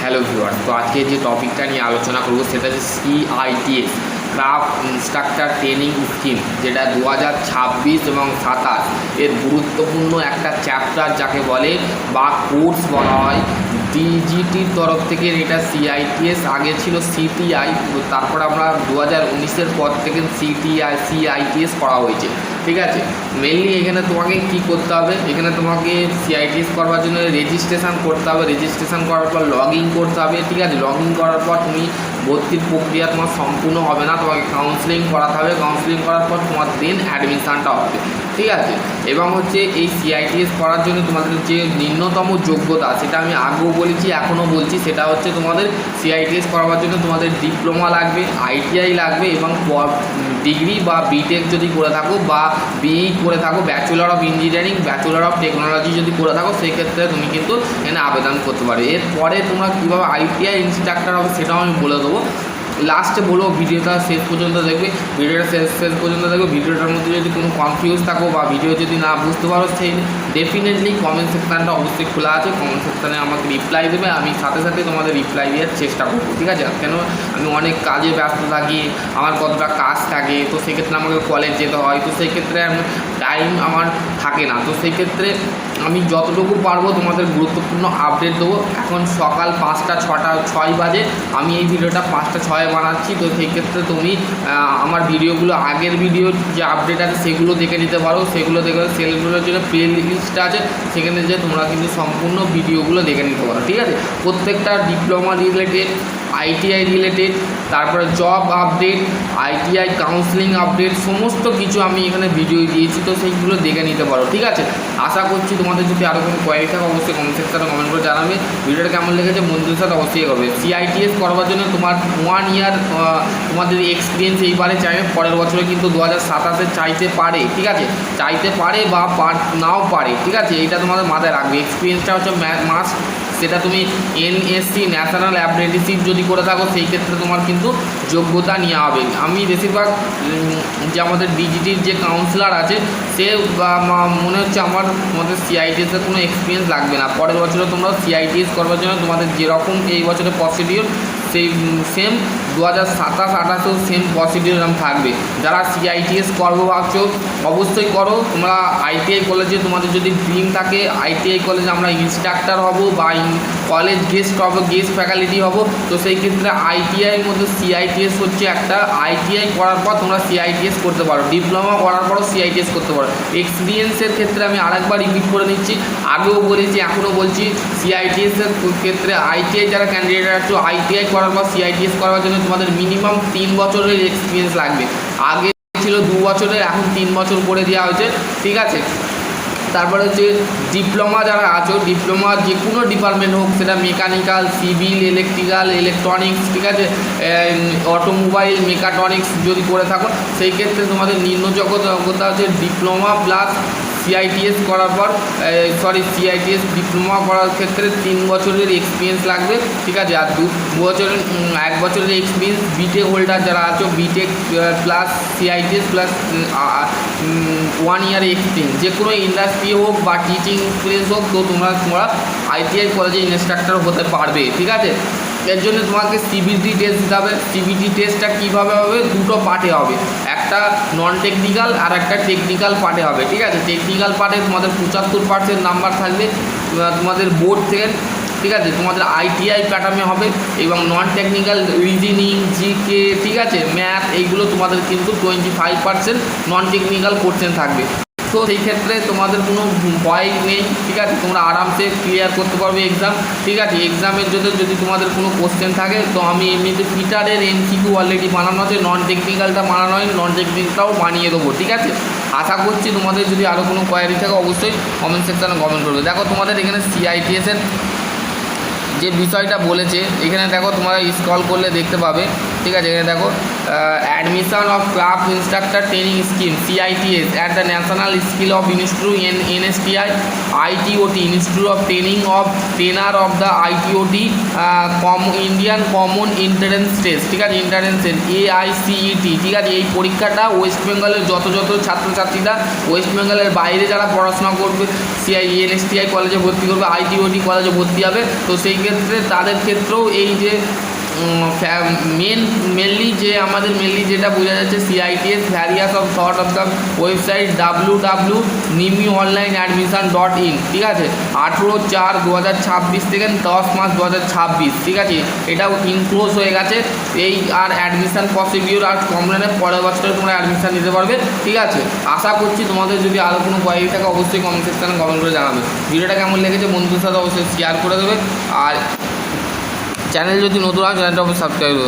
Hello viewer, তো আজকে যে টপিকটা নিয়ে আলোচনা করব সেটা হচ্ছে CITS craft instructor training scheme, যেটা 2026 এবং 27 এর গুরুত্বপূর্ণ একটা চ্যাপ্টার যাকে বলে বা কোর্স বলা হয়। ডিজিটির তরফ থেকে এটা সিআইটিএস, আগে ছিল সিটিআই, তারপর আমরা 2019-এর পর থেকে সিআইটিএস করা হয়েছে। ঠিক আছে, মেনলি এখানে তোমাকে কি করতে হবে, এখানে তোমাকে সিআইটিএস করবার জন্য রেজিস্ট্রেশন করতে হবে। রেজিস্ট্রেশন করার পর লগ ইন করতে হবে। ঠিক আছে, লগ ইন করার পর তুমি ভর্তির প্রক্রিয়া তোমার সম্পূর্ণ হবে না, তোমাকে কাউন্সেলিং করাতে হবে। কাউন্সেলিং করার পর তোমার দেন অ্যাডমিশানটা হবে। ঠিক আছে, এবং হচ্ছে এই সিআইটিএস করার জন্য তোমাদের যে ন্যূনতম যোগ্যতা, সেটা আমি আগেও বলেছি এখনও বলছি, সেটা হচ্ছে তোমাদের সিআইটিএস করার জন্য তোমাদের ডিপ্লোমা লাগবে, আইটিআই লাগবে, এবং ডিগ্রি বা বিটেক যদি করে থাকো বা বিই করে থাকো, bachelor of engineering, bachelor of technology যদি করে থাকো, সেই ক্ষেত্রে তুমি কিন্তু এখানে আবেদন করতে পারো। এরপরে তোমরা কীভাবে আইটিআই ইনস্ট্রাক্টর হবে সেটাও আমি বলে দেবো। লাস্টে বলবো ভিডিওটা শেষ পর্যন্ত দেখবে, ভিডিওটা শেষ পর্যন্ত দেখবে। ভিডিওটার মধ্যে যদি কোনো কনফিউজ থাকো বা ভিডিও যদি না বুঝতে পারো, সেই ডেফিনেটলি কমেন্ট সেকশানটা অবশ্যই খোলা আছে। কমেন্ট সেকশানে আমাকে রিপ্লাই দেবে, আমি সাথে সাথে তোমাদের রিপ্লাই দেওয়ার চেষ্টা করবো। ঠিক আছে, কেন আমি অনেক কাজে ব্যস্ত থাকি, আমার কতটা কাজ থাকে, তো সেক্ষেত্রে আমাকে কলেজ যেতে হয়, তো সেই ক্ষেত্রে টাইম আমার থাকে না। তো সেই ক্ষেত্রে আমি যতটুকু পারবো তোমাদের গুরুত্বপূর্ণ আপডেট দেবো। এখন সকাল 5টা 6 বাজে, আমি এই ভিডিওটা 5টা 6 বানাচ্ছি। তো সেই ক্ষেত্রে তুমি আমার ভিডিওগুলো, আগের ভিডিওর যে আপডেট আছে সেগুলো দেখে নিতে পারো। সেগুলো দেখে সেগুলোর জন্য প্লে লিস্টটা আছে, সেখানে যে তোমরা কিন্তু সম্পূর্ণ ভিডিওগুলো দেখে নিতে পারো। ঠিক আছে, প্রত্যেকটা ডিপ্লোমা রিলেটেড, আইটিআই রিলেটেড, তারপরে job update, ITI counselling update, সমস্ত কিছু আমি এখানে ভিডিও দিয়েছি, তো সেইগুলো দেখে নিতে পারো। ঠিক আছে, আশা করছি তোমাদের যদি আরও কোনো কোয়ারি থাকে অবশ্যই কমেন্ট সেকশনে কমেন্ট করে জানাবে। ভিডিওটা কেমন লেগেছে বন্ধুদের সাথে অবশ্যই করবে। সিআইটিএস করবার জন্য তোমার 1 ইয়ার তোমাদের এক্সপিরিয়েন্স এইবারে চাইবে, পরের বছরে কিন্তু 2027-এ চাইতে পারে। ঠিক আছে, চাইতে পারে বা নাও পারে। ঠিক আছে, এইটা তোমাদের মাথায় রাখবে। এক্সপিরিয়েন্সটা হচ্ছে মাস্ট, সেটা তুমি এনএসসি ন্যাশনাল অ্যাপ্রেন্টিসশিপ যদি করে থাকো, সেই ক্ষেত্রে তোমার কিন্তু যোগ্যতা নেওয়া হবে। আমি বেশিরভাগ যে আমাদের ডিজিটির যে কাউন্সিলর আছে, সে মনে হচ্ছে তোমাদের সিআইটিএসের কোনো এক্সপিরিয়েন্স লাগবে না। পরের বছরে তোমরা সিআইটিএস করবার জন্য তোমাদের যেরকম এই বছরের প্রসিডিওর, সেই সেম 2027-28-এও সেম প্রসিডিওর থাকবে। যারা সিআইটিএস করবো ভাবছো অবশ্যই করো। তোমরা আইটিআই কলেজে তোমাদের যদি ড্রিম থাকে, আইটিআই কলেজে আমরা ইনস্ট্রাক্টর হব বা কলেজ গেস্ট হব, গেস্ট ফ্যাকাল্টি হব, তো সেই ক্ষেত্রে আইটিআইয়ের মধ্যে সিআইটিএস হচ্ছে একটা। আইটিআই করার পর তোমরা সিআইটিএস করতে পারো, ডিপ্লোমা করার পরও সিআইটিএস করতে পারো। এক্সপিরিয়েন্সের ক্ষেত্রে আমি আরেকবার রিপিট করে নিচ্ছি, আগেও বলেছি এখনও বলছি, সিআইটিএসের ক্ষেত্রে আইটিআই যারা ক্যান্ডিডেট আছো, আইটিআই করার পর সিআইটিএস করার জন্য তোমাদের মিনিমাম 3 বছরের এক্সপিরিয়েন্স লাগবে। আগে ছিল 2 বছরের, এখন 3 বছর করে দেওয়া হয়েছে। ঠিক আছে, তারপরে হচ্ছে ডিপ্লোমা যারা আছো, ডিপ্লোমা যে কোনো ডিপার্টমেন্ট হোক, সেটা মেকানিক্যাল, সিভিল, ইলেকট্রিক্যাল, ইলেকট্রনিক্স, ঠিক আছে, অটোমোবাইল, মেকাট্রনিক্স যদি করে থাকো, সেই ক্ষেত্রে তোমাদের নিম্ন যোগ্যতা হচ্ছে ডিপ্লোমা প্লাস সিআইটিএস করার পর সিআইটিএস ডিপ্লোমা করার ক্ষেত্রে 3 বছরের এক্সপিরিয়েন্স লাগবে। ঠিক আছে, আর 1 বছরের এক্সপিরিয়েন্স বিটেক হোল্ডার যারা আছো, BTech plus CITS plus 1 year experience, যে কোনো ইন্ডাস্ট্রি হোক বা টিচিং এক্সপিরিয়েন্স হোক, তো তোমরা আইটিআই কলেজে ইনস্ট্রাক্টর হতে পারবে। ঠিক আছে, এর জন্য তোমাকে সিবিটি টেস্ট দিতে হবে। সিবিটি টেস্টটা কীভাবে হবে, 2টো পার্টে হবে, একটা নন টেকনিক্যাল আর একটা টেকনিক্যাল পার্টে হবে। ঠিক আছে, টেকনিক্যাল পার্টে তোমাদের 75% নাম্বার থাকবে তোমাদের বোর্ড থেকে। ঠিক আছে, তোমাদের আইটিআই প্যাটার্নে হবে, এবং নন টেকনিক্যাল রিজনিং, জিকে, ঠিক আছে, ম্যাথ, এইগুলো তোমাদের কিন্তু 25% নন টেকনিক্যাল কোশ্চেন থাকবে। তো সেই ক্ষেত্রে তোমাদের কোনো ভয় নেই। ঠিক আছে, তোমরা আরামসে ক্লিয়ার করতে পারবে এক্সাম। ঠিক আছে, এক্সামের জন্য যদি তোমাদের কোনো কোশ্চেন থাকে, তো আমি এমনিতে পিটারের এমসিকিউ অলরেডি বানানো আছে, নন টেকনিক্যালটা বানানো হয়, নন টেকনিক্যালটাও বানিয়ে দেবো। ঠিক আছে, আশা করছি তোমাদের যদি আরও কোনো কোয়ারি থাকে অবশ্যই কমেন্ট সেকশানে কমেন্ট করবে। দেখো তোমাদের এখানে সিআইটিএসের যে বিষয়টা বলেছে, এখানে দেখো তোমরা স্ক্রল করলে দেখতে পাবে। ঠিক আছে, এখানে দেখো admission of craft instructor training scheme CITS at the national skill of institute NSTI ITOT institute of training of trainer of the ITOT Indian common entrance test, ঠিক আছে, এন্ট্রান্স টেস্ট AICET, ঠিক আছে। এই পরীক্ষাটা ওয়েস্ট বেঙ্গলের যত ছাত্রছাত্রীরা West বেঙ্গলের বাইরে যারা পড়াশোনা করবে NSTI কলেজে ভর্তি করবে, ITOT কলেজে ভর্তি হবে, তো সেই ক্ষেত্রে তাদের ক্ষেত্রেও এই যে মেনলি যেটা বোঝা যাচ্ছে CITS various of thought of the website www.nimiOnlineAdmission.in, ঠিক আছে, 18/4/2026 থেকে 10/5/2026, ঠিক আছে। এটাও ইনক্লোজ হয়ে গেছে এই, আর অ্যাডমিশান প্রসিডিউর আর কমপ্লেনের পরের বছরে তোমরা অ্যাডমিশান নিতে পারবে, ঠিক আছে। আশা করছি তোমাদের যদি আরও কোনো কোয়ারি থাকে অবশ্যই কমেন্ট সেকশানে কমেন্ট করে জানাবে। ভিডিওটা কেমন লেগেছে বন্ধুদের সাথে অবশ্যই শেয়ার করে দেবে, আর চ্যানেল যদি নতুন হয় চ্যানেলটা অবশ্যই সাবস্ক্রাইব করবে।